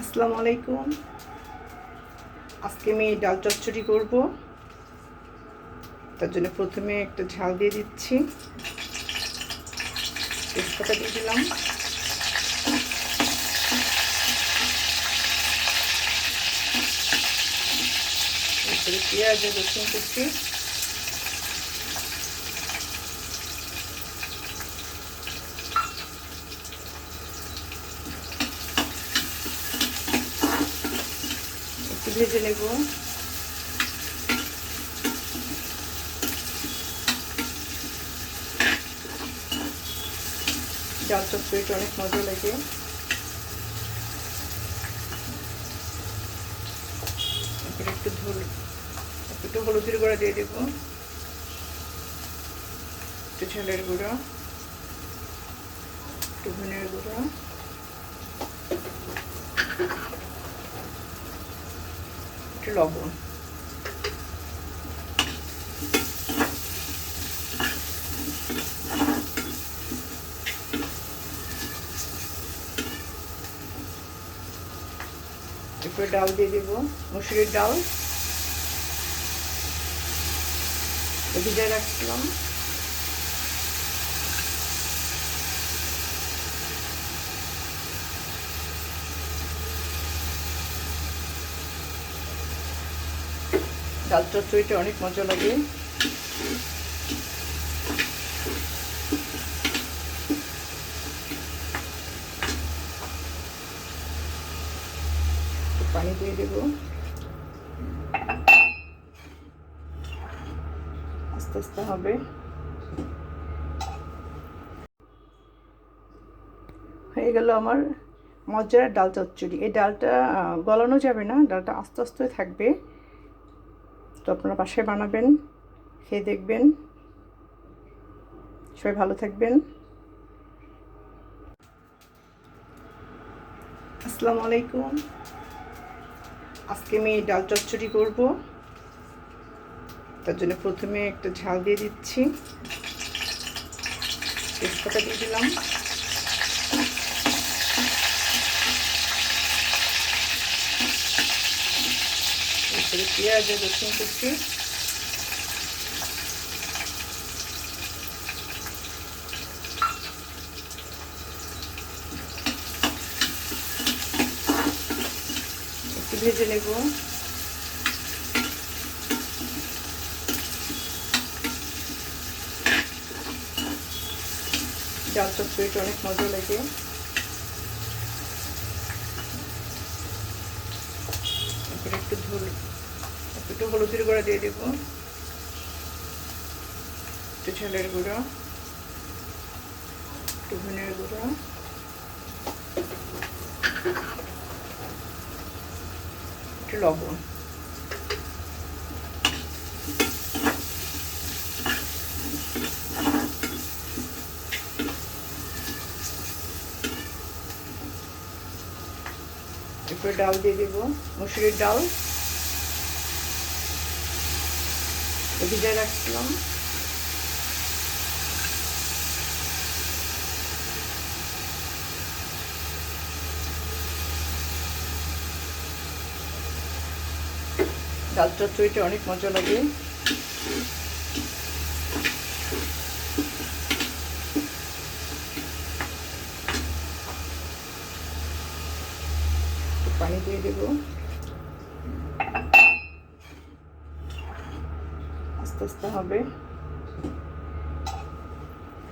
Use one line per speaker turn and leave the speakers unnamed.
আসসালামু আলাইকুম। আজকে আমি ডাল চচ্চড়ি করব। তার জন্য প্রথমে একটা ঝাল দিয়ে দিচ্ছি, তেজপাতা দিয়ে দিলাম, এরপরে পেঁয়াজ আর রসুন কুচি, একটু ভেজে নেব। ডাল চচ্চড়িটা অনেক মজা লাগে। এরপরে একটু হলুদের গুঁড়া দিয়ে দেবো, একটু ঝালের গুঁড়া, একটু ধনের গুঁড়া, একটু লবণ। এরপরে ডাল দিয়ে দেবো, মসুরির ডাল ভিজায় রাখছিলাম। ডাল চচ্চড়িটা অনেক মজা লাগে। পানি দিয়ে দেবো, আস্তে আস্তে হবে। হয়ে গেল আমার মজার ডাল চচ্চড়ি। এই ডালটা গলানো যাবে না, ডালটা আস্তে আস্তে থাকবে। তো আপনারা বাসায় বানাবেন, খেয়ে দেখবেন। সবাই ভালো থাকবেন। আসসালামু আলাইকুম। আজকে আমি ডাল চচ্চড়ি করব। তার জন্য প্রথমে একটা ঝাল দিয়ে দিচ্ছি, তেজপাতা দিয়ে দিলাম, এরপরে পেঁয়াজ আর রসুন কুচি, একটু ভেজে নেব। ডাল চচ্চড়িটা অনেক মজা লাগে। এরপরে একটু হলুদের গুঁড়া দিয়ে দেবো, একটু ঝালের গুঁড়া, একটু ধনের গুঁড়া, একটু লবণ। এরপরে ডাল দিয়ে দেবো, মসুরির ডাল ভিজায় রাখছিলাম। ডাল চচ্চড়িটা অনেক মজা লাগে। পানি দিয়ে দেবো, আস্তে আস্তে হবে।